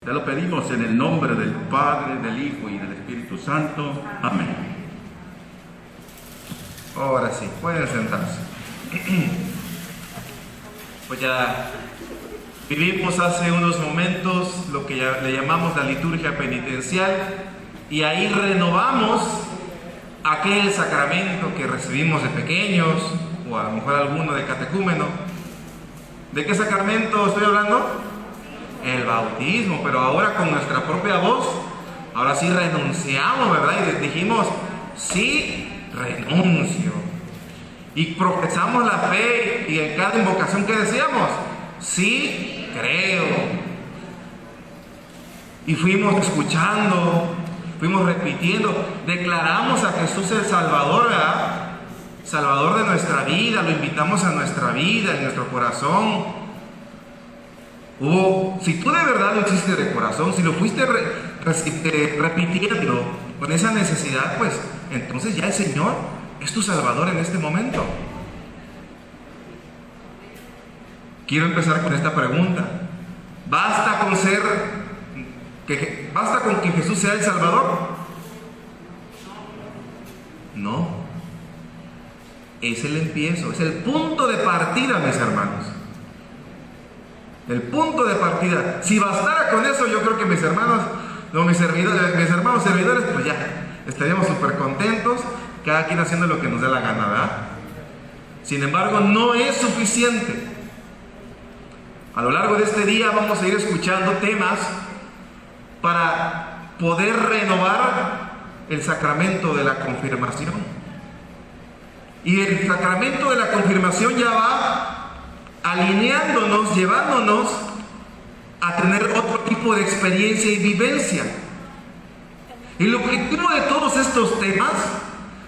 Te lo pedimos en el nombre del Padre, del Hijo y del Espíritu Santo. Amén. Ahora sí, pueden sentarse. Pues ya vivimos hace unos momentos lo que le llamamos la liturgia penitencial, y ahí renovamos aquel sacramento que recibimos de pequeños, o a lo mejor alguno de catecúmeno. ¿De qué sacramento estoy hablando? El bautismo, pero ahora con nuestra propia voz. Ahora sí renunciamos, ¿verdad? Y dijimos, sí, renuncio. Y profesamos la fe, y en cada invocación que decíamos, sí, creo. Y fuimos escuchando, fuimos repitiendo, declaramos a Jesús el Salvador, ¿verdad? Salvador de nuestra vida, lo invitamos a nuestra vida, en nuestro corazón. Si tú de verdad lo hiciste de corazón, si lo fuiste repitiendo con esa necesidad, pues entonces ya el Señor es tu Salvador en este momento. Quiero empezar con esta pregunta. ¿Basta con que Jesús sea el Salvador? No. Es el empiezo, es el punto de partida, mis hermanos. El punto de partida. Si bastara con eso, yo creo que mis hermanos servidores, pues ya estaríamos súper contentos, cada quien haciendo lo que nos dé la gana, ¿verdad? Sin embargo, no es suficiente. A lo largo de este día vamos a ir escuchando temas para poder renovar el sacramento de la confirmación. Y el sacramento de la confirmación ya va alineándonos, llevándonos a tener otro tipo de experiencia y vivencia. Y el objetivo de todos estos temas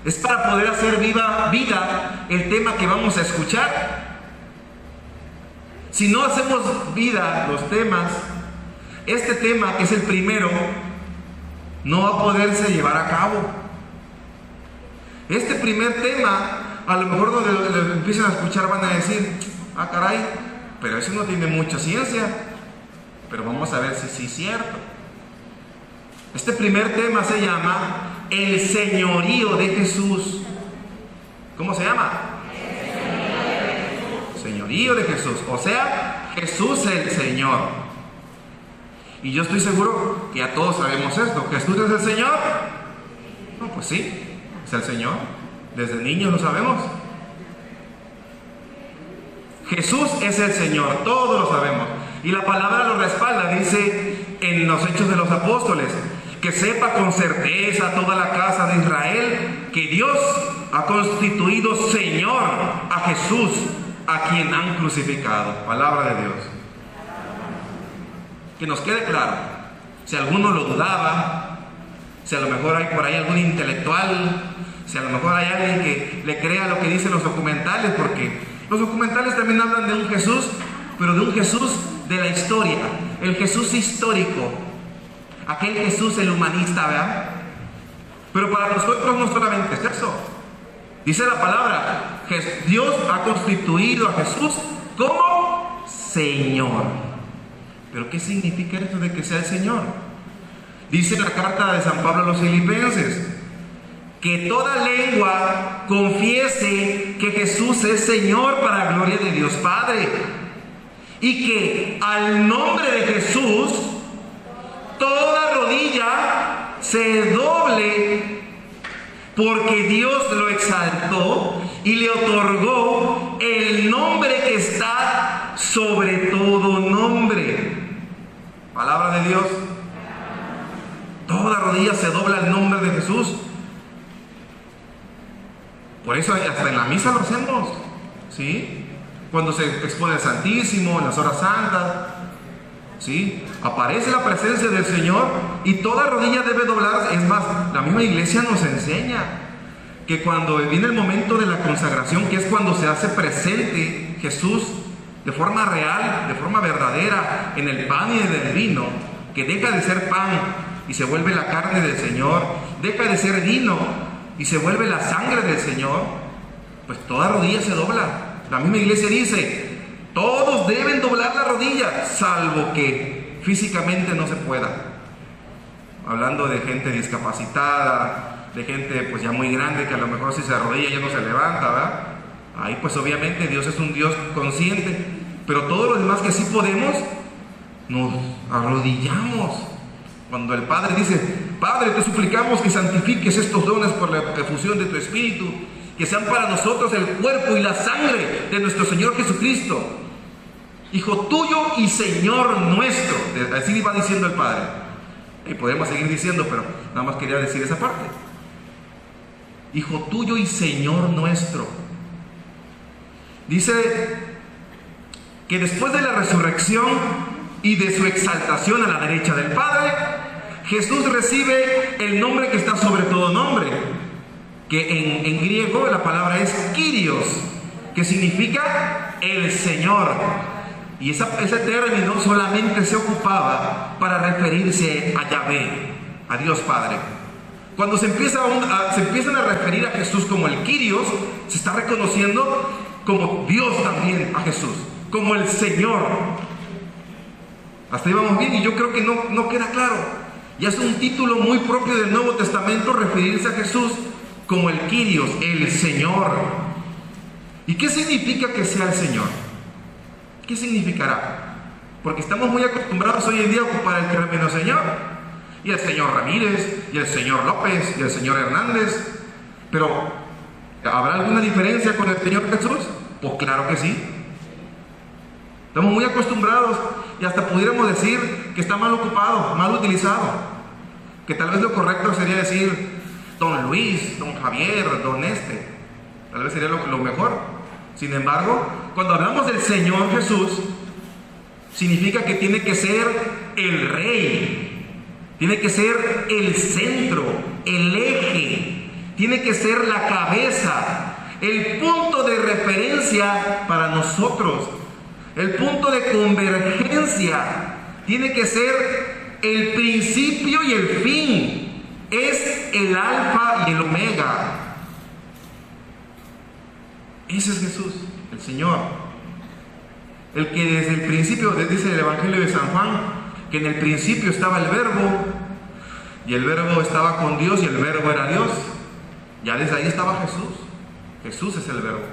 es para poder hacer vida el tema que vamos a escuchar. Si no hacemos vida los temas, este tema, que es el primero, no va a poderse llevar a cabo. Este primer tema, a lo mejor donde lo empiezan a escuchar van a decir, ah, caray, pero eso no tiene mucha ciencia. Pero vamos a ver si sí es cierto. Este primer tema se llama el señorío de Jesús. ¿Cómo se llama? Señorío de Jesús. O sea, Jesús el Señor. Y yo estoy seguro que ya todos sabemos esto. ¿Jesús es el Señor? No, pues sí, es el Señor. Desde niños lo sabemos. Jesús es el Señor, todos lo sabemos. Y la palabra lo respalda, dice en los Hechos de los Apóstoles, que sepa con certeza toda la casa de Israel que Dios ha constituido Señor a Jesús, a quien han crucificado. Palabra de Dios. Que nos quede claro, si alguno lo dudaba, si a lo mejor hay por ahí algún intelectual, si a lo mejor hay alguien que le crea lo que dicen los documentales, porque los documentales también hablan de un Jesús, pero de un Jesús de la historia, el Jesús histórico, aquel Jesús el humanista, ¿verdad? Pero para nosotros no solamente es eso. Dice la palabra, Dios ha constituido a Jesús como Señor. ¿Pero qué significa eso de que sea el Señor? Dice la carta de San Pablo a los Filipenses, que toda lengua confiese que Jesús es Señor para gloria de Dios Padre, y que al nombre de Jesús toda rodilla se doble, porque Dios lo exaltó y le otorgó el nombre que está sobre todo nombre. Palabra de Dios. Toda rodilla se dobla al nombre de Jesús. Por eso hasta en la misa lo hacemos, ¿sí? Cuando se expone el Santísimo, en las horas santas, ¿sí? Aparece la presencia del Señor y toda rodilla debe doblarse. Es más, la misma iglesia nos enseña que cuando viene el momento de la consagración, que es cuando se hace presente Jesús de forma real, de forma verdadera, en el pan y en el vino, que deja de ser pan y se vuelve la carne del Señor, deja de ser vino y se vuelve la sangre del Señor, pues toda rodilla se dobla. La misma iglesia dice, todos deben doblar la rodilla, salvo que físicamente no se pueda. Hablando de gente discapacitada, de gente pues ya muy grande que a lo mejor si se arrodilla ya no se levanta, ¿verdad? Ahí pues obviamente Dios es un Dios consciente, pero todos los demás que sí podemos, nos arrodillamos. Cuando el Padre dice: Padre, te suplicamos que santifiques estos dones por la efusión de tu Espíritu, que sean para nosotros el cuerpo y la sangre de nuestro Señor Jesucristo, Hijo tuyo y Señor nuestro. Así va diciendo el Padre. Y podemos seguir diciendo, pero nada más quería decir esa parte. Hijo tuyo y Señor nuestro. Dice que después de la resurrección y de su exaltación a la derecha del Padre, Jesús recibe el nombre que está sobre todo nombre, que en griego la palabra es Kyrios, que significa el Señor. Y ese término solamente se ocupaba para referirse a Yahvé, a Dios Padre. Cuando se empiezan a referir a Jesús como el Kyrios, se está reconociendo como Dios también a Jesús, como el Señor. Hasta ahí vamos bien, y yo creo que no queda claro. Ya es un título muy propio del Nuevo Testamento referirse a Jesús como el Kyrios, el Señor. ¿Y qué significa que sea el Señor? ¿Qué significará? Porque estamos muy acostumbrados hoy en día a ocupar el término Señor. Y el señor Ramírez, y el señor López, y el señor Hernández. Pero, ¿habrá alguna diferencia con el Señor Jesús? Pues claro que sí. Estamos muy acostumbrados y hasta pudiéramos decir que está mal ocupado, mal utilizado. Que tal vez lo correcto sería decir don Luis, don Javier, don este. Tal vez sería lo mejor. Sin embargo, cuando hablamos del Señor Jesús, significa que tiene que ser el Rey. Tiene que ser el centro, el eje. Tiene que ser la cabeza, el punto de referencia para nosotros. El punto de convergencia. Tiene que ser el principio y el fin. Es el alfa y el omega. Ese es Jesús, el Señor. El que desde el principio, dice el Evangelio de San Juan, que en el principio estaba el Verbo, y el Verbo estaba con Dios, y el Verbo era Dios. Ya desde ahí estaba Jesús. Jesús es el Verbo.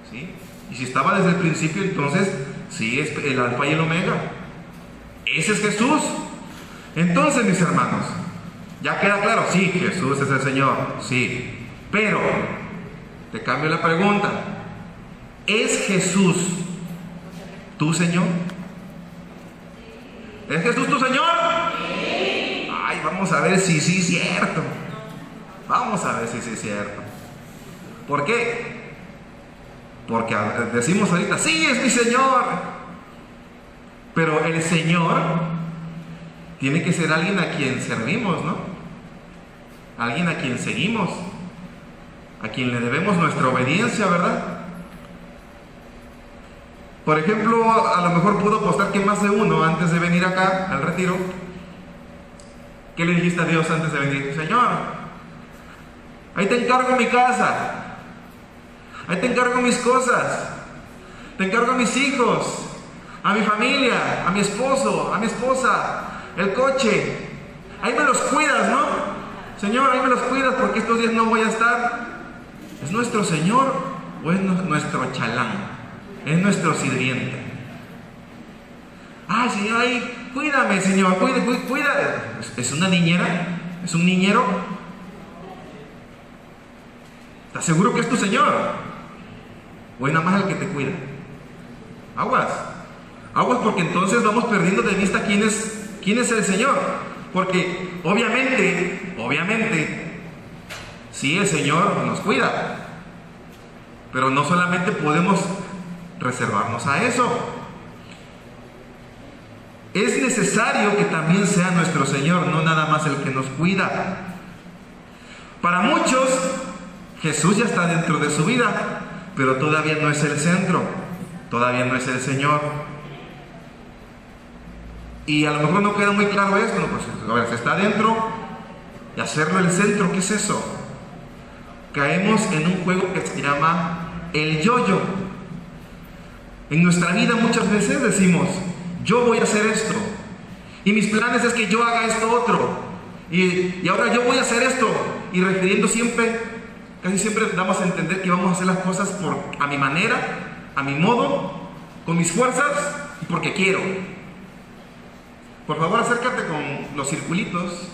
¿Sí? Y si estaba desde el principio, entonces sí es el alfa y el omega. Ese es Jesús. Entonces, mis hermanos, ya queda claro, sí, Jesús es el Señor, sí. Pero, te cambio la pregunta. ¿Es Jesús tu Señor? ¿Es Jesús tu Señor? Sí. Ay, vamos a ver si sí es cierto. Vamos a ver si sí es cierto. ¿Por qué? Porque decimos ahorita, sí, es mi Señor. Pero el Señor tiene que ser alguien a quien servimos, ¿no? Alguien a quien seguimos, a quien le debemos nuestra obediencia, ¿verdad? Por ejemplo, a lo mejor puedo apostar que más de uno antes de venir acá al retiro, ¿qué le dijiste a Dios antes de venir? Señor, ahí te encargo mi casa, ahí te encargo mis cosas, te encargo a mis hijos, a mi familia, a mi esposo, a mi esposa, el coche, ahí me los cuidas, ¿no? Señor, ahí me los cuidas porque estos días no voy a estar. ¿Es nuestro Señor o es nuestro chalán? Es nuestro sirviente. Ay, Señor, ahí, cuídame, Señor, cuídame. ¿Es una niñera? ¿Es un niñero? ¿Estás seguro que es tu Señor? ¿O es nada más el que te cuida? Aguas. Aguas, porque entonces vamos perdiendo de vista quién es el Señor. Porque obviamente, sí, el Señor nos cuida. Pero no solamente podemos reservarnos a eso. Es necesario que también sea nuestro Señor, no nada más el que nos cuida. Para muchos, Jesús ya está dentro de su vida, pero todavía no es el centro, todavía no es el Señor. Y a lo mejor no queda muy claro esto, ¿no? Pues, a ver, si está dentro y hacerlo el centro, ¿qué es eso? Caemos en un juego que se llama el yo-yo. En nuestra vida muchas veces decimos, yo voy a hacer esto. Y mis planes es que yo haga esto otro. Y ahora yo voy a hacer esto. Y refiriendo siempre, casi siempre damos a entender que vamos a hacer las cosas a mi manera, a mi modo, con mis fuerzas y porque quiero. Por favor, acércate con los circulitos.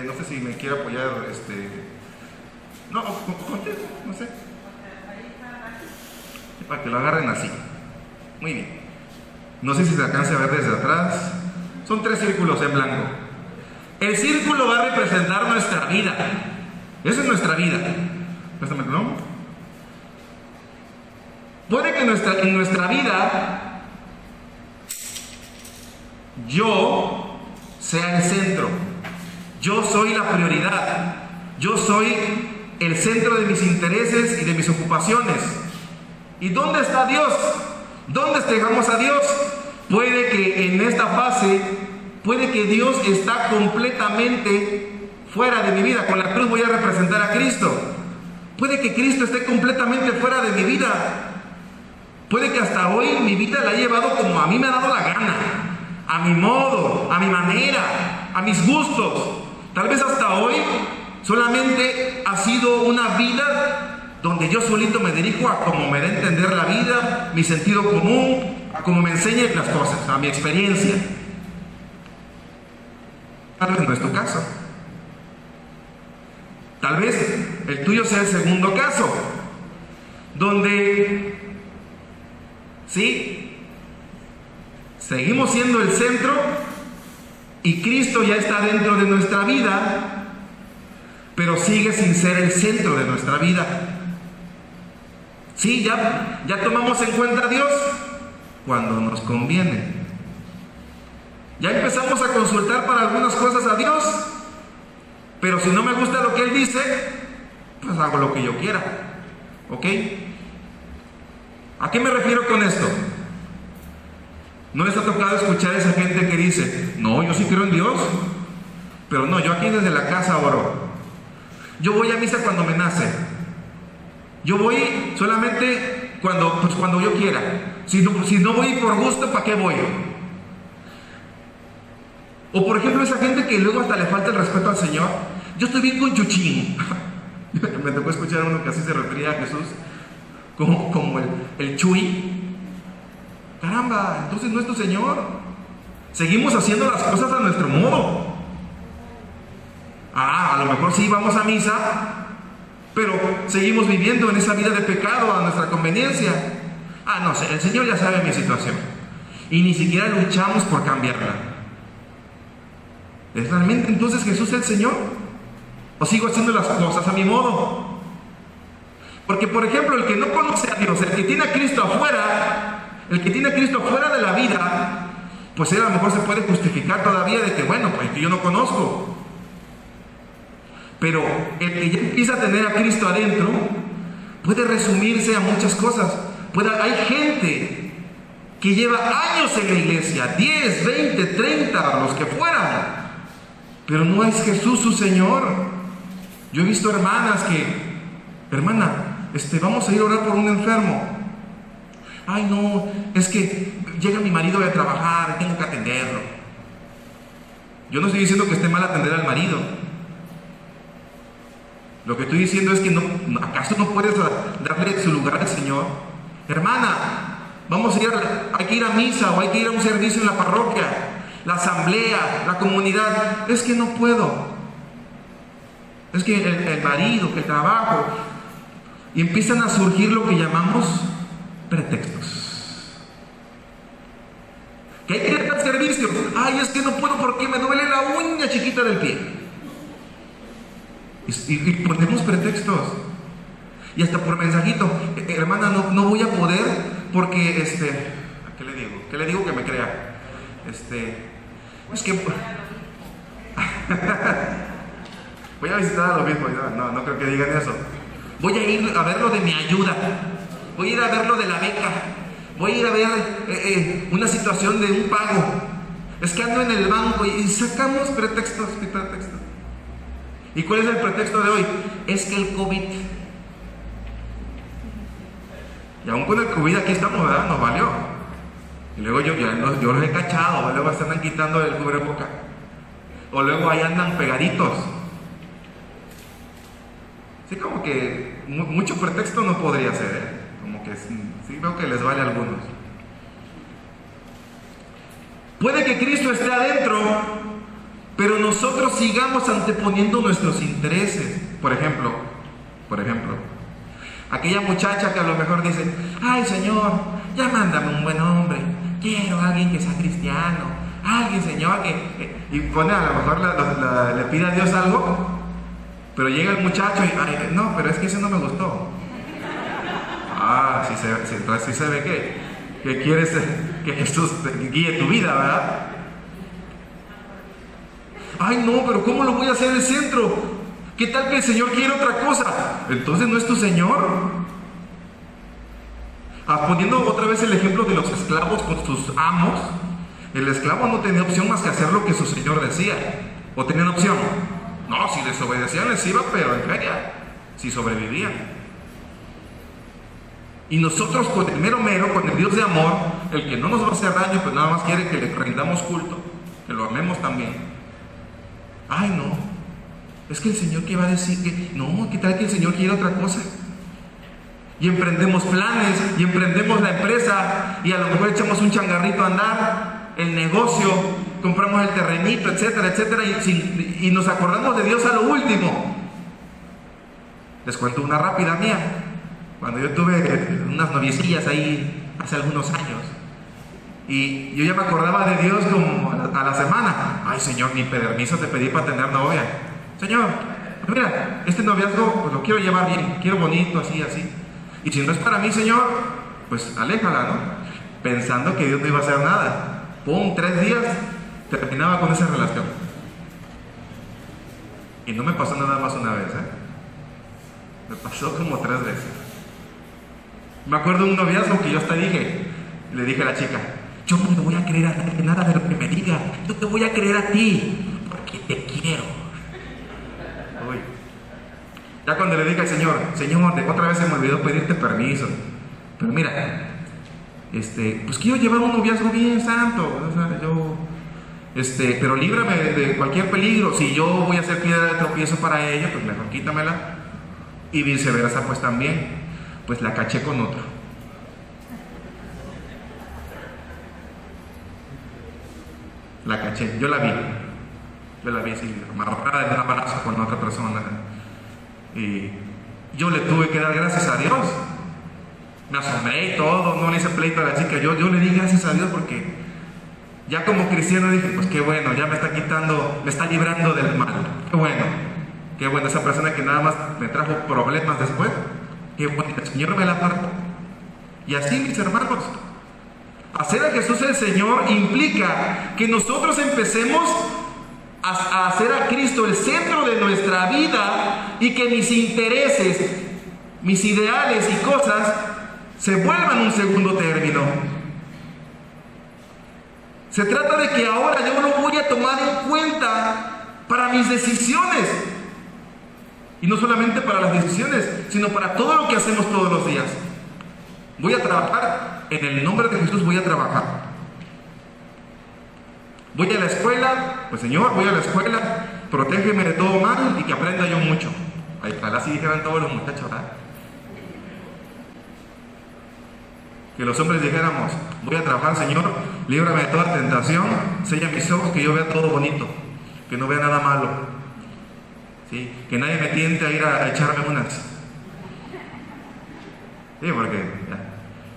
No sé si me quiere apoyar, no, contigo, no sé. Para que lo agarren así. Muy bien. No sé si se alcance a ver desde atrás. Son 3 círculos en blanco. El círculo va a representar nuestra vida. Esa es nuestra vida. Préstame tu nombre. Puede que en nuestra vida yo sea el centro. Yo soy la prioridad. Yo soy el centro de mis intereses y de mis ocupaciones. ¿Y dónde está Dios? ¿Dónde dejamos a Dios? Puede que en esta fase, puede que Dios está completamente fuera de mi vida. Con la cruz voy a representar a Cristo. Puede que Cristo esté completamente fuera de mi vida. Puede que hasta hoy mi vida la he llevado como a mí me ha dado la gana, a mi modo, a mi manera, a mis gustos. Tal vez hasta hoy solamente ha sido una vida donde yo solito me dirijo a cómo me da a entender la vida, mi sentido común, a cómo me enseñen las cosas, a mi experiencia. Tal vez no es tu caso. Tal vez el tuyo sea el segundo caso, donde sí, seguimos siendo el centro y Cristo ya está dentro de nuestra vida, pero sigue sin ser el centro de nuestra vida. Sí, ya tomamos en cuenta a Dios cuando nos conviene. Ya empezamos a consultar para algunas cosas a Dios, pero si no me gusta lo que Él dice, pues hago lo que yo quiera. ¿Ok? ¿A qué me refiero con esto? ¿No les ha tocado escuchar a esa gente que dice, no, yo sí creo en Dios, pero no, yo aquí desde la casa oro? Yo voy a misa cuando me nace. Yo voy solamente cuando yo quiera. Si no voy por gusto, ¿para qué voy? O por ejemplo esa gente que luego hasta le falta el respeto al Señor. Yo estoy bien con Chuchín. Me tocó escuchar a uno que así se refería a Jesús, como el Chuy. Caramba, entonces no es tu Señor. Seguimos haciendo las cosas a nuestro modo. A lo mejor sí vamos a misa, pero seguimos viviendo en esa vida de pecado a nuestra conveniencia. No sé, el Señor ya sabe mi situación y ni siquiera luchamos por cambiarla. ¿Es realmente entonces Jesús el Señor? ¿O sigo haciendo las cosas a mi modo? Porque por ejemplo el que no conoce a Dios, el que tiene a Cristo afuera, el que tiene a Cristo fuera de la vida, pues él a lo mejor se puede justificar todavía de que bueno, pues que yo no conozco. Pero el que ya empieza a tener a Cristo adentro puede resumirse a muchas cosas. Hay gente que lleva años en la iglesia, 10, 20, 30, los que fueran, pero no es Jesús su Señor. Yo he visto hermanas hermana, vamos a ir a orar por un enfermo. Ay no, es que llega mi marido a trabajar, tengo que atenderlo. Yo no estoy diciendo que esté mal atender al marido. Lo que estoy diciendo es que ¿acaso no puedes darle su lugar al Señor? Hermana, hay que ir a misa o hay que ir a un servicio en la parroquia, la asamblea, la comunidad. Es que no puedo. Es que el marido, que el trabajo. Y empiezan a surgir lo que llamamos pretextos. Que hay que ir al servicio. Ay, es que no puedo porque me duele la uña chiquita del pie. Y ponemos pretextos. Y hasta por mensajito, hermana, no voy a poder porque ¿qué le digo? ¿Qué le digo que me crea? Es que voy a visitar a lo mismo. No creo que digan eso. Voy a ir a ver lo de mi ayuda. Voy a ir a ver lo de la beca. Voy a ir a ver una situación de un pago. Es que ando en el banco y sacamos pretextos y pretextos. ¿Y cuál es el pretexto de hoy? Es que el COVID. Y aún con el COVID aquí estamos, ¿verdad? Nos valió. Y luego yo los he cachado, luego se andan quitando el cubreboca. O luego ahí andan pegaditos. Sí, como que mucho pretexto no podría ser, ¿eh? Como que sí veo que les vale a algunos. Puede que Cristo esté adentro, pero nosotros sigamos anteponiendo nuestros intereses. Por ejemplo, aquella muchacha que a lo mejor dice: ay Señor, ya mándame un buen hombre, quiero a alguien que sea cristiano, alguien, Señor, y pone, a lo mejor le pide a Dios algo, pero llega el muchacho y: ay, no, pero es que ese no me gustó. Entonces sí se ve que quieres que Jesús guíe tu vida, ¿verdad? Ay, no, pero ¿cómo lo voy a hacer el centro? ¿Qué tal que el Señor quiere otra cosa? Entonces no es tu Señor. Poniendo otra vez el ejemplo de los esclavos con sus amos, el esclavo no tenía opción más que hacer lo que su Señor decía. ¿O tenían opción? No, si desobedecían les iba, pero en feria, si sobrevivían. Y nosotros con el mero, con el Dios de amor, el que no nos va a hacer daño, pues nada más quiere que le rindamos culto, que lo amemos también. Ay, no, es que el Señor, ¿qué va a decir? ¿Qué tal que el Señor quiere otra cosa? Y emprendemos planes, y emprendemos la empresa, y a lo mejor echamos un changarrito a andar, el negocio, compramos el terrenito, etcétera, etcétera, y nos acordamos de Dios a lo último. Les cuento una rápida mía. Cuando yo tuve unas noviecillas ahí hace algunos años, y yo ya me acordaba de Dios como a la semana. Ay Señor, ni permiso te pedí para tener novia. Señor, mira, este noviazgo pues lo quiero llevar bien, quiero bonito, así. Y si no es para mí, Señor, pues aléjala, ¿no? Pensando que Dios no iba a hacer nada. Pum, 3 días terminaba con esa relación. Y no me pasó nada más una vez, ¿eh? Me pasó como 3 veces. Me acuerdo de un noviazgo que yo hasta le dije a la chica: yo no te voy a creer a nada de lo que me diga, yo te voy a creer a ti, porque te quiero. Uy. Ya cuando le dije al Señor: Señor, otra vez se me olvidó pedirte permiso, pero mira, pues quiero llevar un noviazgo bien santo, o sea, pero líbrame de cualquier peligro. Si yo voy a ser piedra de tropiezo para ella, pues mejor quítamela. Y viceversa, pues también. Pues la caché con otro. La caché, yo la vi así, amarrada de un abrazo con otra persona. Y yo le tuve que dar gracias a Dios. Me asombré y todo, no le hice pleito a la chica. Yo le di gracias a Dios porque ya como cristiano dije: pues qué bueno, ya me está librando del mal. Qué bueno, esa persona que nada más me trajo problemas después. Que bueno, el Señor me la apartó. Y así, mis hermanos, hacer a Jesús el Señor implica que nosotros empecemos a hacer a Cristo el centro de nuestra vida, y que mis intereses, mis ideales y cosas se vuelvan un segundo término. Se trata de que ahora yo lo voy a tomar en cuenta para mis decisiones. Y no solamente para las decisiones, sino para todo lo que hacemos todos los días. Voy a trabajar, en el nombre de Jesús voy a trabajar. Voy a la escuela, pues Señor, voy a la escuela, protégeme de todo mal y que aprenda yo mucho. Así dijeran todos los muchachos, ¿verdad? Que los hombres dijéramos: voy a trabajar, Señor, líbrame de toda tentación, sella mis ojos, que yo vea todo bonito, que no vea nada malo. ¿Sí? Que nadie me tiente a ir a echarme unas. Sí, porque ya,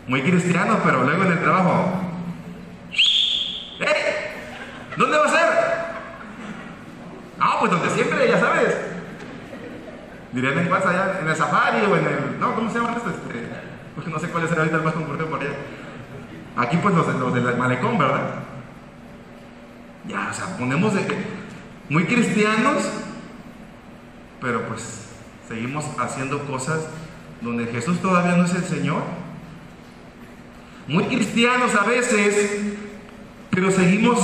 muy cristiano, pero luego en el trabajo: ¿dónde va a ser? Pues donde siempre, ya sabes. Dirían en casa allá, en el Safari o en el... No, ¿cómo se llama esto? Porque no sé cuál es ahorita el más concurrido por allá. Aquí pues los del malecón, ¿verdad? Ya, o sea, ponemos muy cristianos, pero pues seguimos haciendo cosas donde Jesús todavía no es el Señor. Muy cristianos a veces, pero seguimos: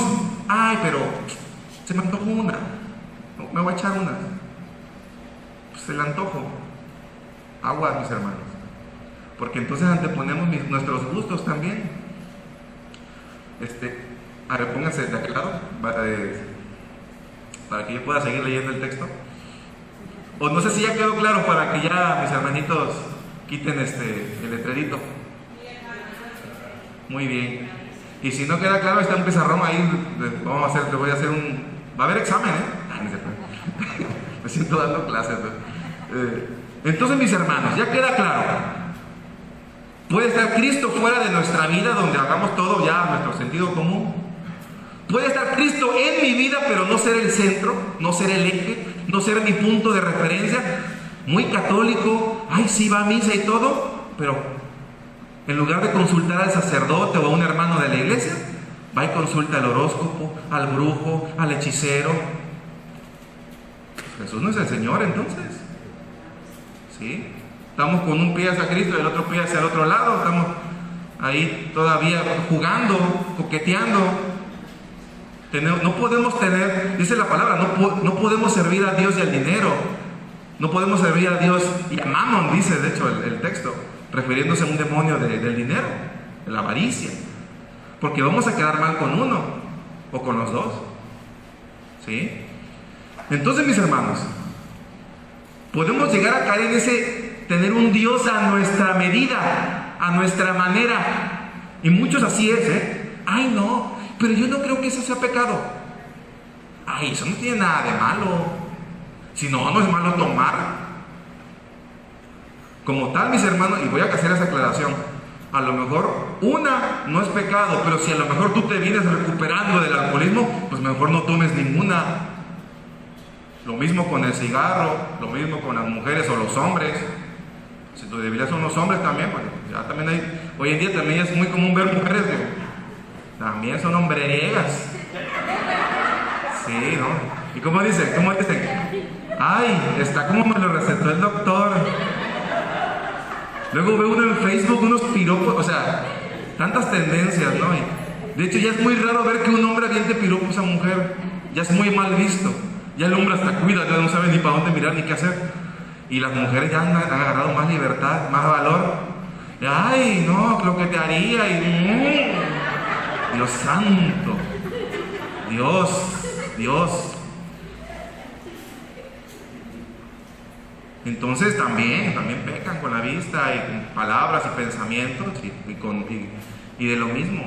pero se me antojó una, me voy a echar una. Pues el antojo. Aguas, mis hermanos, porque entonces anteponemos nuestros gustos también. A ver, pónganse de aquel lado para que yo pueda seguir leyendo el texto. O no sé si ya quedó claro para que ya mis hermanitos quiten el letrerito. Muy bien. Y si no queda claro, está un pizarrón ahí. Le voy a hacer va a haber examen, Ay, no se puede. Me siento dando clases, entonces, mis hermanos, ya queda claro. Puede estar Cristo fuera de nuestra vida, donde hagamos todo ya a nuestro sentido común. Puede estar Cristo en mi vida, pero no ser el centro, no ser el eje, no ser mi punto de referencia. Muy católico, ay, sí va a misa y todo, pero en lugar de consultar al sacerdote o a un hermano de la iglesia, va y consulta al horóscopo, al brujo, al hechicero. Pues Jesús no es el Señor, entonces. ¿Sí? Estamos con un pie hacia Cristo y el otro pie hacia el otro lado. Estamos ahí todavía jugando, coqueteando. No podemos tener, dice la palabra, no podemos servir a Dios y al dinero. No podemos servir a Dios y a Mammon, dice de hecho el texto, refiriéndose a un demonio del dinero, de la avaricia. Porque vamos a quedar mal con uno o con los dos. ¿Sí? Entonces, mis hermanos, podemos llegar a caer en tener un Dios a nuestra medida, a nuestra manera. Y muchos así es, Ay, no, pero yo no creo que eso sea pecado. Ay, eso no tiene nada de malo. Si no, no es malo tomar. Como tal, mis hermanos, y voy a hacer esa aclaración, a lo mejor una no es pecado, pero si a lo mejor tú te vienes recuperando del alcoholismo, pues mejor no tomes ninguna. Lo mismo con el cigarro, lo mismo con las mujeres o los hombres. Si tu debilidad son los hombres también, pues ya también hay, hoy en día también es muy común ver mujeres que también son hombreriegas. Sí, ¿no? ¿Y cómo dicen? Ay, está como me lo recetó el doctor. Luego veo uno en Facebook, unos piropos, o sea, tantas tendencias, ¿no? Y de hecho ya es muy raro ver que un hombre aviente piropos a mujer. Ya es muy mal visto. Ya el hombre hasta cuida, ya no sabe ni para dónde mirar ni qué hacer. Y las mujeres ya han agarrado más libertad, más valor. Y, ay, no, lo que te haría. Y, Dios santo. Dios. Entonces también pecan con la vista y con palabras y pensamientos y de lo mismo.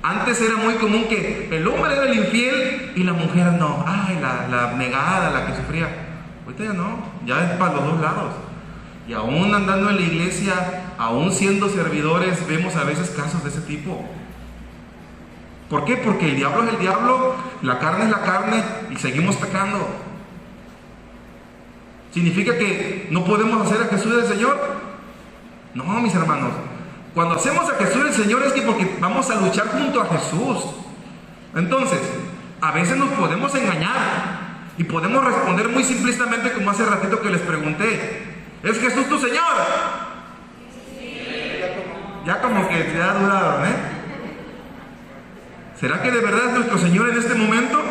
Antes era muy común que el hombre era el infiel y la mujer no. Ay, la negada, la que sufría. Ahorita ya no, ya es para los dos lados. Y aún andando en la iglesia, aún siendo servidores, vemos a veces casos de ese tipo. ¿Por qué? Porque el diablo es el diablo, la carne es la carne y seguimos pecando. ¿Significa que no podemos hacer a Jesús el Señor? No, mis hermanos. Cuando hacemos a Jesús el Señor es que porque vamos a luchar junto a Jesús. Entonces, a veces nos podemos engañar y podemos responder muy simplistamente como hace ratito que les pregunté. ¿Es Jesús tu Señor? Sí. Ya como que te ha durado, ¿Será que de verdad es nuestro Señor en este momento?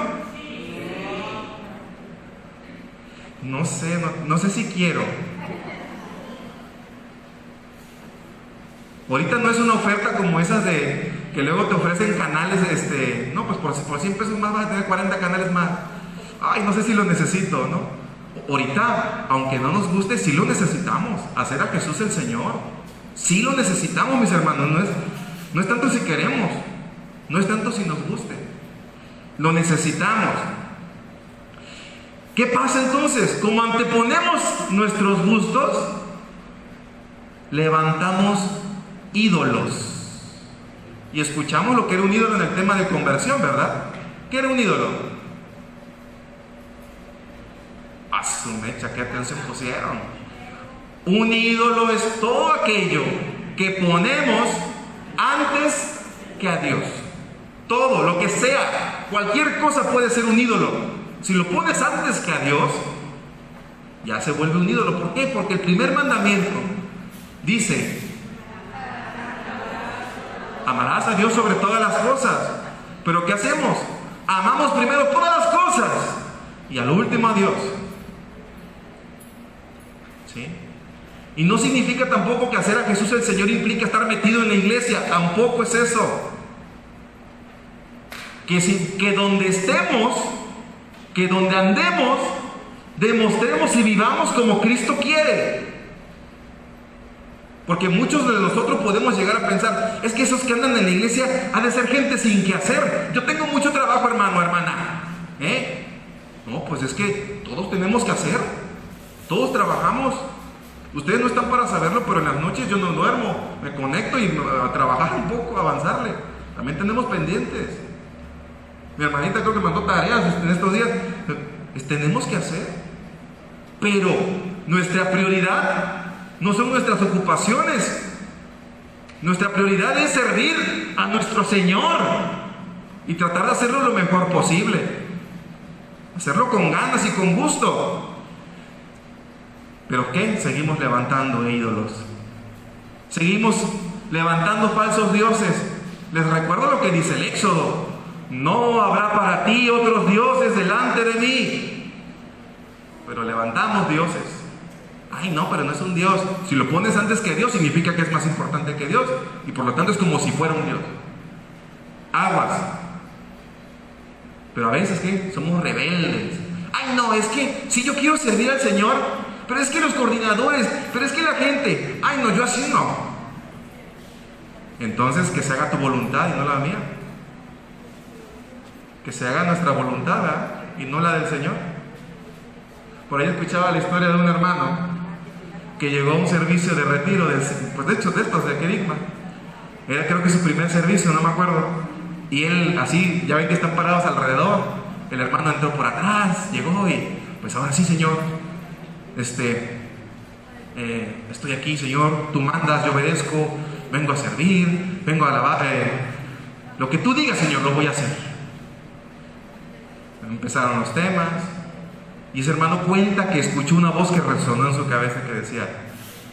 No sé si quiero. Ahorita no es una oferta como esas de que luego te ofrecen canales, no, pues por 100 pesos más vas a tener 40 canales más. Ay, no sé si lo necesito, ¿no? Ahorita, aunque no nos guste, sí lo necesitamos, hacer a Jesús el Señor. Sí lo necesitamos, mis hermanos, no es tanto si queremos, no es tanto si nos guste. Lo necesitamos. ¿Qué pasa entonces? Como anteponemos nuestros gustos, levantamos ídolos. Y escuchamos lo que era un ídolo en el tema de conversión, ¿verdad? ¿Qué era un ídolo? ¡Ah, su mecha! ¿Qué atención pusieron? Un ídolo es todo aquello que ponemos antes que a Dios. Todo, lo que sea, cualquier cosa puede ser un ídolo. Si lo pones antes que a Dios, ya se vuelve un ídolo. ¿Por qué? Porque el primer mandamiento dice: amarás a Dios sobre todas las cosas. Pero ¿qué hacemos? Amamos primero todas las cosas y al último a Dios. ¿Sí? Y no significa tampoco que hacer a Jesús el Señor implica estar metido en la iglesia. Tampoco es eso. que donde estemos, que donde andemos, demostremos y vivamos como Cristo quiere. Porque muchos de nosotros podemos llegar a pensar, es que esos que andan en la iglesia han de ser gente sin que hacer. Yo tengo mucho trabajo, hermano, hermana. No, pues es que todos tenemos que hacer. Todos trabajamos. Ustedes no están para saberlo, pero en las noches yo no duermo. Me conecto y a trabajar un poco, a avanzarle. También tenemos pendientes. Mi hermanita creo que mandó tareas en estos días. Tenemos que hacer. Pero nuestra prioridad no son nuestras ocupaciones. Nuestra prioridad es servir a nuestro Señor y tratar de hacerlo lo mejor posible. Hacerlo con ganas y con gusto. ¿Pero qué? Seguimos levantando ídolos. Seguimos levantando falsos dioses. Les recuerdo lo que dice el Éxodo. No habrá para ti otros dioses delante de mí. Pero levantamos dioses. Ay, no, pero no es un Dios. Si lo pones antes que Dios, significa que es más importante que Dios. Y por lo tanto es como si fuera un Dios. Aguas. Pero a veces, ¿qué? Somos rebeldes. Ay, no, es que si yo quiero servir al Señor, pero es que los coordinadores, pero es que la gente. Ay, no, yo así no. Entonces, que se haga tu voluntad y no la mía. Que se haga nuestra voluntad, ¿verdad? Y no la del Señor. Por ahí escuchaba la historia de un hermano que llegó a un servicio de retiro, pues de hecho de estos de Querigma. Era creo que su primer servicio, no me acuerdo. Y él así, ya ven que están parados alrededor. El hermano entró por atrás, llegó y pues ahora sí, Señor, estoy aquí, Señor, tú mandas, yo obedezco, vengo a servir, vengo a alabar, lo que tú digas, Señor, lo voy a hacer. Empezaron los temas. Y ese hermano cuenta que escuchó una voz que resonó en su cabeza que decía,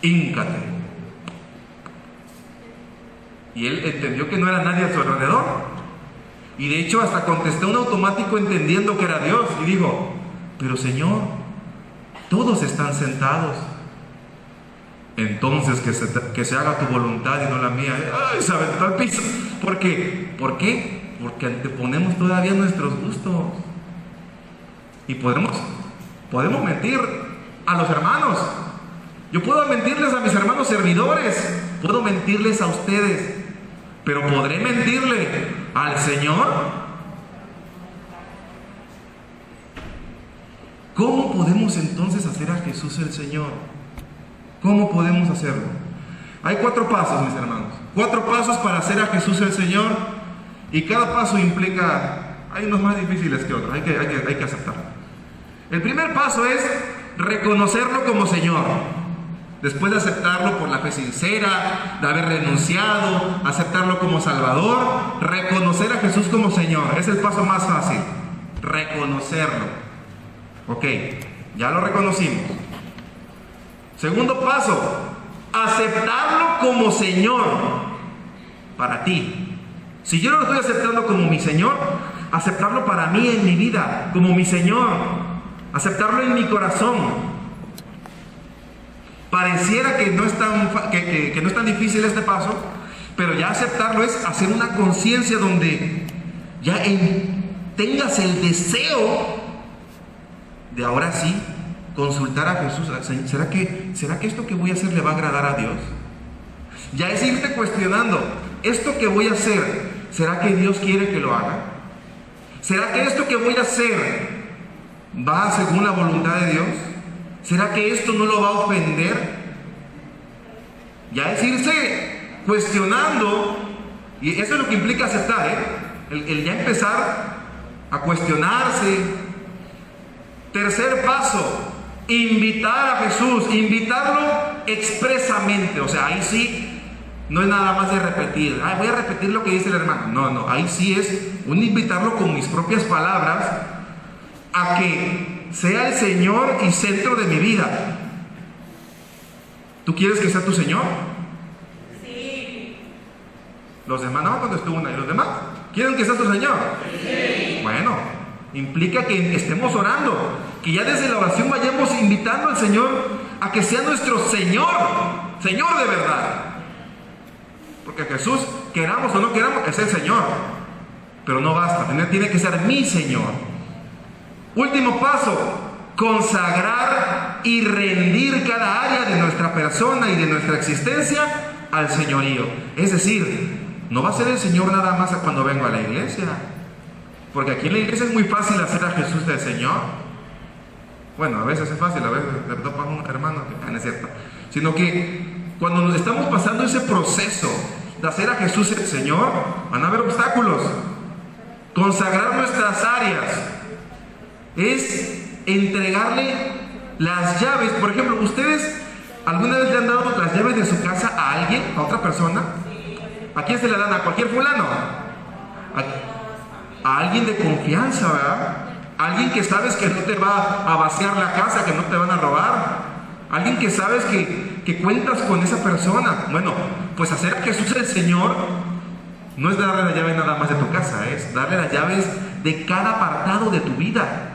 híncate. Y él entendió que no era nadie a su alrededor. Y de hecho hasta contestó un automático entendiendo que era Dios. Y dijo, pero Señor, todos están sentados. Entonces que se haga tu voluntad y no la mía. ¡Ay! Se aventó al piso. ¿Por qué? ¿Por qué? Porque anteponemos todavía nuestros gustos. Y podemos mentir a los hermanos. Yo puedo mentirles a mis hermanos servidores, puedo mentirles a ustedes, pero ¿podré mentirle al Señor? ¿Cómo podemos entonces hacer a Jesús el Señor? ¿Cómo podemos hacerlo? Hay 4 pasos, mis hermanos. 4 pasos para hacer a Jesús el Señor. Y cada paso implica, hay unos más difíciles que otros, hay que aceptarlo. El primer paso es reconocerlo como Señor. Después de aceptarlo por la fe sincera, de haber renunciado, aceptarlo como Salvador, reconocer a Jesús como Señor. Es el paso más fácil, reconocerlo. Ok, ya lo reconocimos. Segundo paso, aceptarlo como Señor para ti. Si yo no lo estoy aceptando como mi Señor, aceptarlo para mí en mi vida, como mi Señor. Aceptarlo en mi corazón. Pareciera que no es tan difícil este paso, pero ya aceptarlo es hacer una conciencia donde ya tengas el deseo de ahora sí consultar a Jesús. ¿Será que esto que voy a hacer le va a agradar a Dios? Ya es irte cuestionando, ¿esto que voy a hacer, será que Dios quiere que lo haga? ¿Será que esto que voy a hacer va según la voluntad de Dios? ¿Será que esto no lo va a ofender? Ya es irse cuestionando, y eso es lo que implica aceptar, el ya empezar a cuestionarse. Tercer paso, invitar a Jesús, invitarlo expresamente. O sea, ahí sí no es nada más de repetir, voy a repetir lo que dice el hermano. No, ahí sí es un invitarlo con mis propias palabras a que sea el Señor y centro de mi vida. ¿Tú quieres que sea tu Señor? Sí. Los demás no, cuando estuvo una y los demás ¿quieren que sea tu Señor? Sí. Bueno, implica que estemos orando, que ya desde la oración vayamos invitando al Señor a que sea nuestro Señor, Señor de verdad. Porque Jesús, queramos o no queramos, es el Señor. pero no basta, tiene que ser mi Señor. Último paso, consagrar y rendir cada área de nuestra persona y de nuestra existencia al señorío. Es decir, no va a ser el Señor nada más cuando vengo a la iglesia, porque aquí en la iglesia es muy fácil hacer a Jesús del Señor. Bueno, a veces es fácil, a veces te topas un hermano que no es cierto, sino que cuando nos estamos pasando ese proceso de hacer a Jesús el Señor, van a haber obstáculos. Consagrar nuestras áreas es entregarle las llaves. Por ejemplo, ¿ustedes alguna vez le han dado las llaves de su casa a alguien, a otra persona? ¿A quién se le dan? ¿A cualquier fulano? A alguien de confianza, ¿verdad? Alguien que sabes que no te va a vaciar la casa, que no te van a robar. Alguien que sabes que cuentas con esa persona. Bueno, pues hacer a Jesús el Señor no es darle la llave nada más de tu casa, es darle las llaves de cada apartado de tu vida.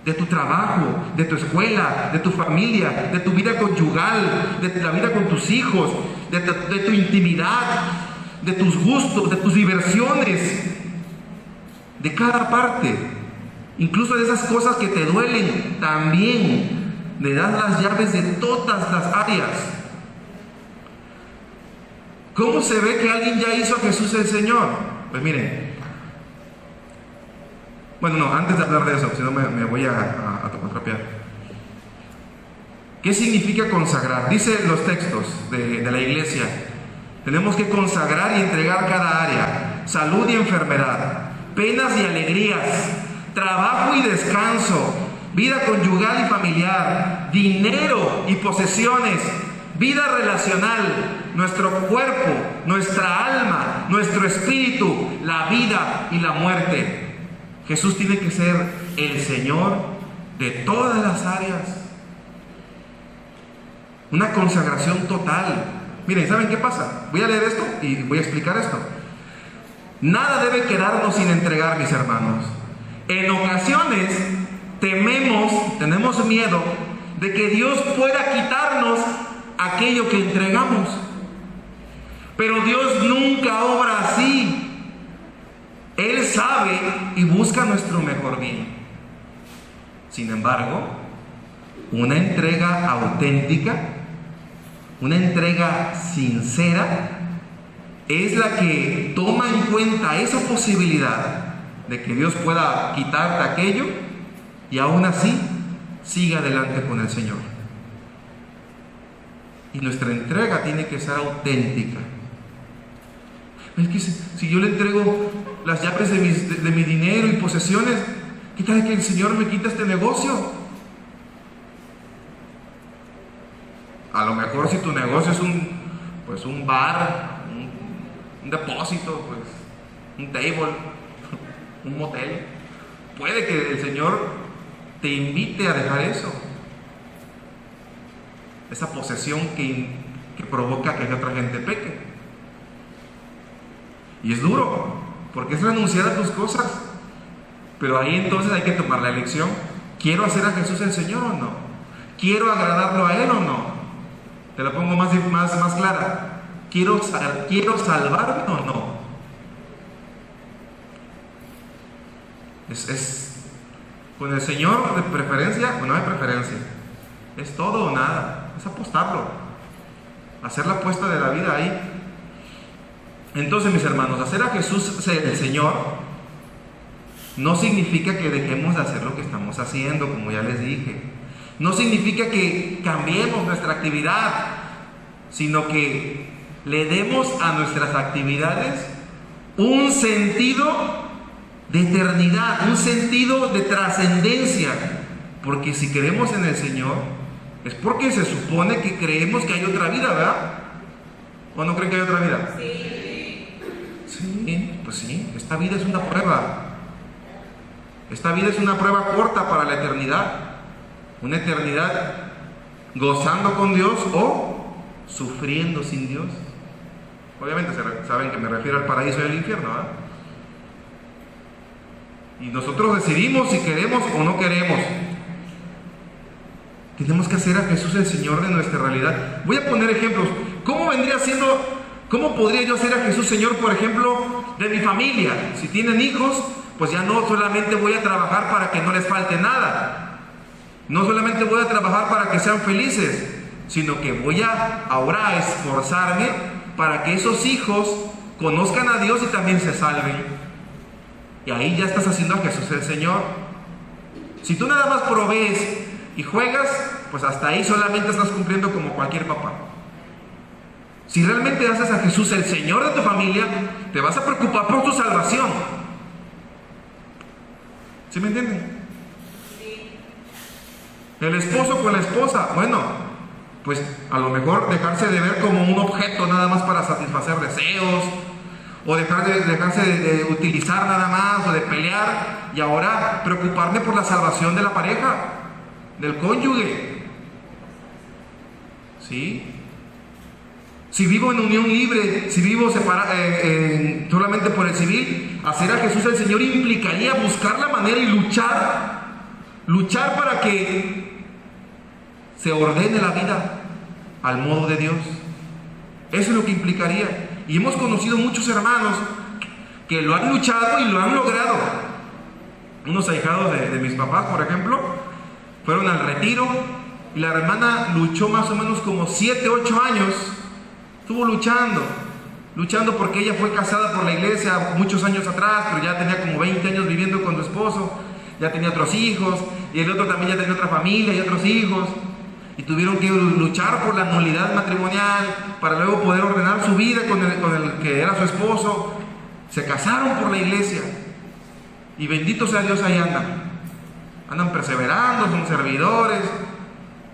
De tu trabajo, de tu escuela, de tu familia, de tu vida conyugal, de la vida con tus hijos, de tu intimidad, de tus gustos, de tus diversiones, de cada parte, incluso de esas cosas que te duelen, también le das las llaves de todas las áreas. ¿Cómo se ve que alguien ya hizo a Jesús el Señor? Pues miren, bueno, no, antes de hablar de eso, si no me voy a atropiar. ¿Qué significa consagrar? Dice los textos de la iglesia, tenemos que consagrar y entregar cada área, salud y enfermedad, penas y alegrías, trabajo y descanso, vida conyugal y familiar, dinero y posesiones, vida relacional, nuestro cuerpo, nuestra alma, nuestro espíritu, la vida y la muerte. Jesús tiene que ser el Señor de todas las áreas. Una consagración total. Miren, ¿saben qué pasa? Voy a leer esto y voy a explicar esto. Nada debe quedarnos sin entregar, mis hermanos. En ocasiones tenemos miedo de que Dios pueda quitarnos aquello que entregamos. Pero Dios nunca obra así. Él sabe y busca nuestro mejor bien. Sin embargo, una entrega auténtica, una entrega sincera, es la que toma en cuenta esa posibilidad de que Dios pueda quitarte aquello y aún así siga adelante con el Señor. Y nuestra entrega tiene que ser auténtica. Es que si yo le entrego las llaves de mi dinero y posesiones, ¿qué tal que el Señor me quita este negocio? A lo mejor si tu negocio es un bar, un depósito, pues un table, un motel, puede que el Señor te invite a dejar eso, esa posesión que provoca que otra gente peque. Y es duro, porque es renunciar a tus cosas. Pero ahí entonces hay que tomar la elección. ¿Quiero hacer a Jesús el Señor o no? ¿Quiero agradarlo a Él o no? Te lo pongo más clara. ¿Quiero salvarme o no? Con el Señor de preferencia, o no hay preferencia. Es todo o nada. Es apostarlo. Hacer la apuesta de la vida ahí. Entonces, mis hermanos, hacer a Jesús el Señor no significa que dejemos de hacer lo que estamos haciendo, como ya les dije. No significa que cambiemos nuestra actividad, sino que le demos a nuestras actividades un sentido de eternidad, un sentido de trascendencia. Porque si creemos en el Señor, es porque se supone que creemos que hay otra vida, ¿verdad? ¿O no creen que hay otra vida? Sí, pues sí, esta vida es una prueba. Esta vida es una prueba corta para la eternidad. Una eternidad gozando con Dios o sufriendo sin Dios. Obviamente saben que me refiero al paraíso y al infierno, ¿verdad? Y nosotros decidimos si queremos o no queremos. Tenemos que hacer a Jesús el Señor de nuestra realidad. Voy a poner ejemplos. ¿Cómo ¿Cómo podría yo hacer a Jesús Señor, por ejemplo, de mi familia? Si tienen hijos, pues ya no solamente voy a trabajar para que no les falte nada. No solamente voy a trabajar para que sean felices, sino que voy a ahora a esforzarme para que esos hijos conozcan a Dios y también se salven. Y ahí ya estás haciendo a Jesús el Señor. Si tú nada más provees y juegas, pues hasta ahí solamente estás cumpliendo como cualquier papá. Si realmente haces a Jesús el Señor de tu familia, te vas a preocupar por tu salvación. ¿Sí me entienden? El esposo con la esposa, bueno, pues a lo mejor dejarse de ver como un objeto nada más para satisfacer deseos, o dejarse de utilizar nada más, o de pelear, y ahora preocuparme por la salvación de la pareja, del cónyuge. ¿Sí? Si vivo en unión libre, si vivo solamente por el civil, hacer a Jesús el Señor implicaría buscar la manera y luchar para que se ordene la vida al modo de Dios. Eso es lo que implicaría. Y hemos conocido muchos hermanos que lo han luchado y lo han logrado. Unos ahijados de mis papás, por ejemplo, fueron al retiro y la hermana luchó más o menos como 7, 8 años. Estuvo luchando porque ella fue casada por la iglesia muchos años atrás, pero ya tenía como 20 años viviendo con su esposo, ya tenía otros hijos, y el otro también ya tenía otra familia y otros hijos, y tuvieron que luchar por la nulidad matrimonial para luego poder ordenar su vida con el que era su esposo. Se casaron por la iglesia, y bendito sea Dios, ahí andan perseverando, son servidores.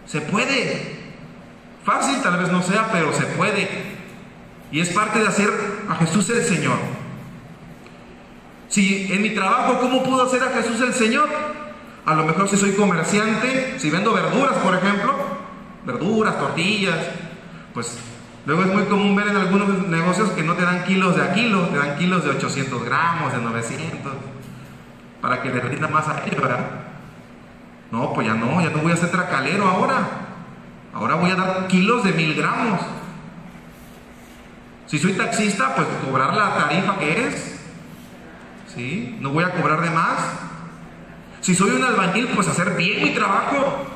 Se puede. Fácil tal vez no sea, pero se puede. Y es parte de hacer a Jesús el Señor. Si en mi trabajo, ¿cómo puedo hacer a Jesús el Señor? A lo mejor si soy comerciante, si vendo verduras, por ejemplo, verduras, tortillas, pues luego es muy común ver en algunos negocios que no te dan kilos de a kilo, te dan kilos de 800 gramos, de 900, para que le rinda más a ellos, ¿verdad? No, pues ya no voy a ser tracalero ahora. Ahora voy a dar kilos de 1000 gramos. Si soy taxista, pues cobrar la tarifa que es. ¿Sí? No voy a cobrar de más. Si soy un albañil, pues hacer bien mi trabajo.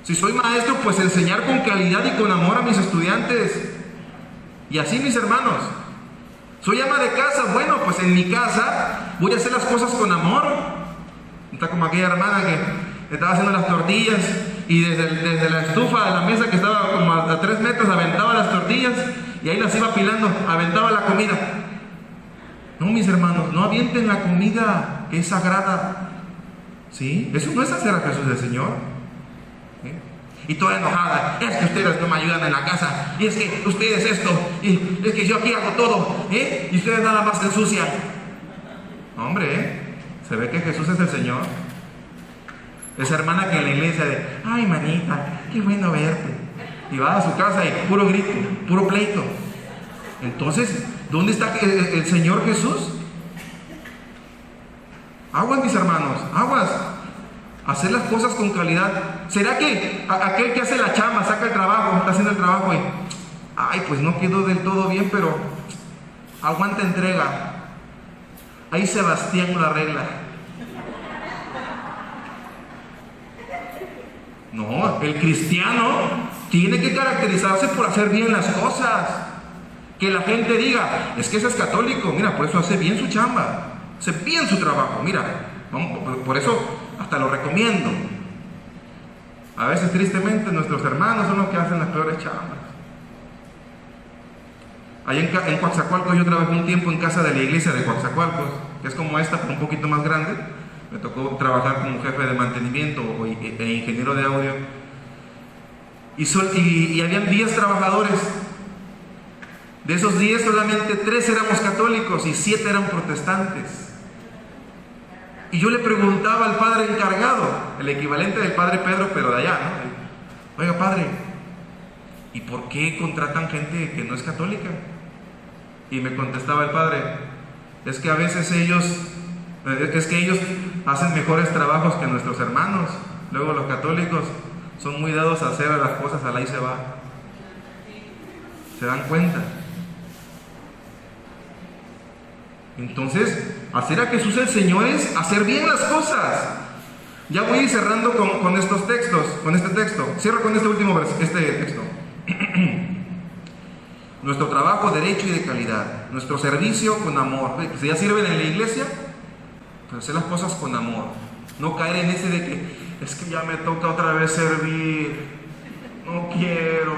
Si soy maestro, pues enseñar con calidad y con amor a mis estudiantes. Y así, mis hermanos. Soy ama de casa, bueno, pues en mi casa voy a hacer las cosas con amor. Está como aquella hermana que estaba haciendo las tortillas y desde la estufa de la mesa que estaba como a 3 metros aventaba las tortillas y ahí las iba apilando, aventaba la comida. No, mis hermanos, no avienten la comida que es sagrada. ¿Sí? Eso no es hacer a Jesús el Señor. ¿Sí? Y toda enojada, es que ustedes no me ayudan en la casa, y es que ustedes esto, y es que yo aquí hago todo, y ustedes nada más se ensucian. Hombre, se ve que Jesús es el Señor. Esa hermana que en la iglesia ay manita, qué bueno verte, y va a su casa y puro grito, puro pleito. Entonces, ¿dónde está el Señor Jesús? Aguas, mis hermanos, aguas. Hacer las cosas con calidad. ¿Será que aquel que hace la chamba, saca el trabajo, está haciendo el trabajo y ay, pues no quedó del todo bien, pero aguanta entrega? Ahí Sebastián lo arregla. No, el cristiano tiene que caracterizarse por hacer bien las cosas. Que la gente diga, es que ese es católico, mira, por eso hace bien su chamba, hace bien su trabajo, mira, por eso hasta lo recomiendo. A veces tristemente nuestros hermanos son los que hacen las peores chambas. Allá en Coatzacoalcos yo trabajé un tiempo en casa de la iglesia de Coatzacoalcos, que es como esta, pero un poquito más grande. Me tocó trabajar como jefe de mantenimiento e ingeniero de audio. Y habían 10 trabajadores. De esos 10 solamente 3 éramos católicos y 7 eran protestantes. Y yo le preguntaba al padre encargado, el equivalente del padre Pedro, pero de allá, ¿no? Oiga, padre, ¿y por qué contratan gente que no es católica? Y me contestaba el padre, es que a veces ellos hacen mejores trabajos que nuestros hermanos. Luego los católicos son muy dados a hacer las cosas al ahí se va. ¿Se dan cuenta? Entonces, hacer a Jesús el Señor es hacer bien las cosas. Ya voy a ir cerrando con estos textos, con este texto. Cierro con este último este texto. Nuestro trabajo derecho y de calidad, nuestro servicio con amor. Si ya sirven en la iglesia, pues hacer las cosas con amor. No caer en ese de que es que ya me toca otra vez servir, no quiero.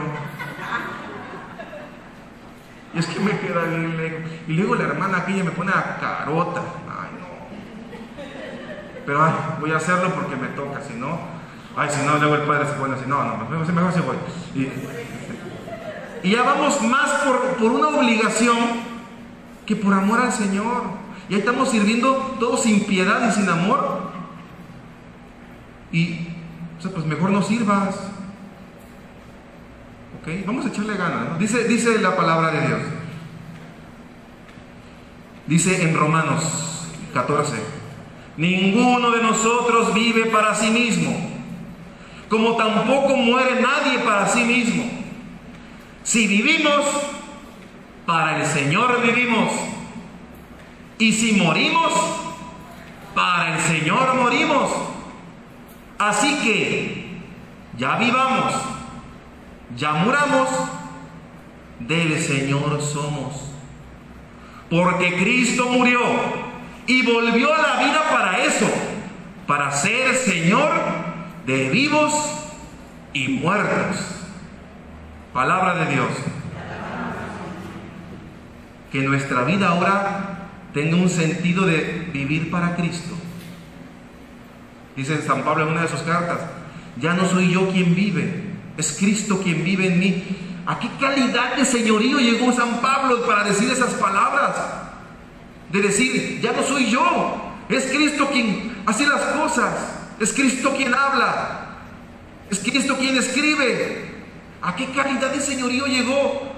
Y es que me queda bien lejos. Y luego la hermana aquella me pone a carota. Ay, no. Pero voy a hacerlo porque me toca, si no, luego el padre se pone así, mejor se voy. Y ya vamos más por una obligación que por amor al Señor. Y ahí estamos sirviendo todos sin piedad y sin amor. Y, pues mejor no sirvas. ¿Ok? Vamos a echarle ganas, ¿no? Dice la palabra de Dios. Dice en Romanos 14: ninguno de nosotros vive para sí mismo, como tampoco muere nadie para sí mismo. Si vivimos, para el Señor vivimos. Y si morimos, para el Señor morimos. Así que, ya vivamos, ya muramos, del Señor somos. Porque Cristo murió y volvió a la vida para eso, para ser Señor de vivos y muertos. Palabra de Dios. Que nuestra vida ahora tenga un sentido de vivir para Cristo. Dice San Pablo en una de sus cartas: ya no soy yo quien vive, es Cristo quien vive en mí. ¿A qué calidad de señorío llegó San Pablo para decir esas palabras? De decir, ya no soy yo, es Cristo quien hace las cosas, es Cristo quien habla, es Cristo quien escribe. ¿A qué calidad de señorío llegó?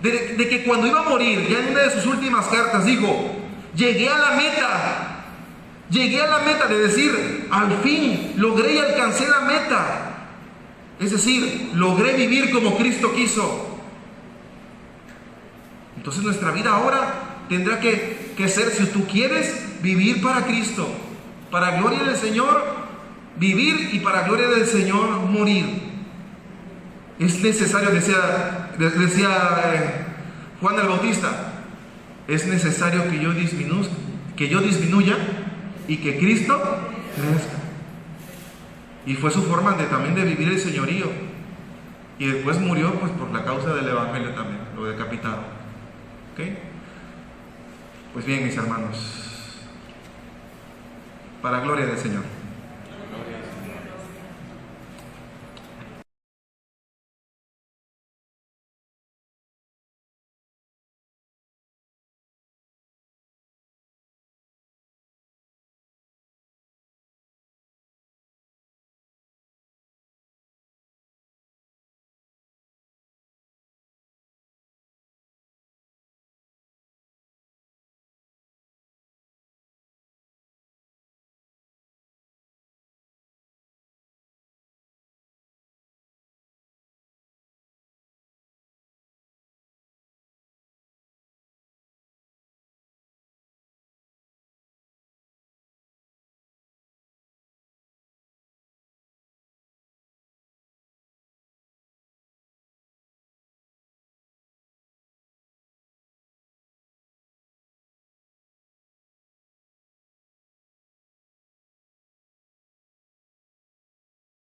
De que cuando iba a morir, ya en una de sus últimas cartas dijo: llegué a la meta de decir, al fin logré y alcancé la meta. Es decir, logré vivir como Cristo quiso. Entonces nuestra vida ahora tendrá que ser, si tú quieres, vivir para Cristo, para gloria del Señor, vivir, y para gloria del Señor morir. Es necesario, decía Juan el Bautista, es necesario que yo disminuya y que Cristo crezca. Y fue su forma también de vivir el señorío. Y después murió pues por la causa del evangelio también, lo decapitaron. ¿Ok? Pues bien, mis hermanos, para gloria del Señor.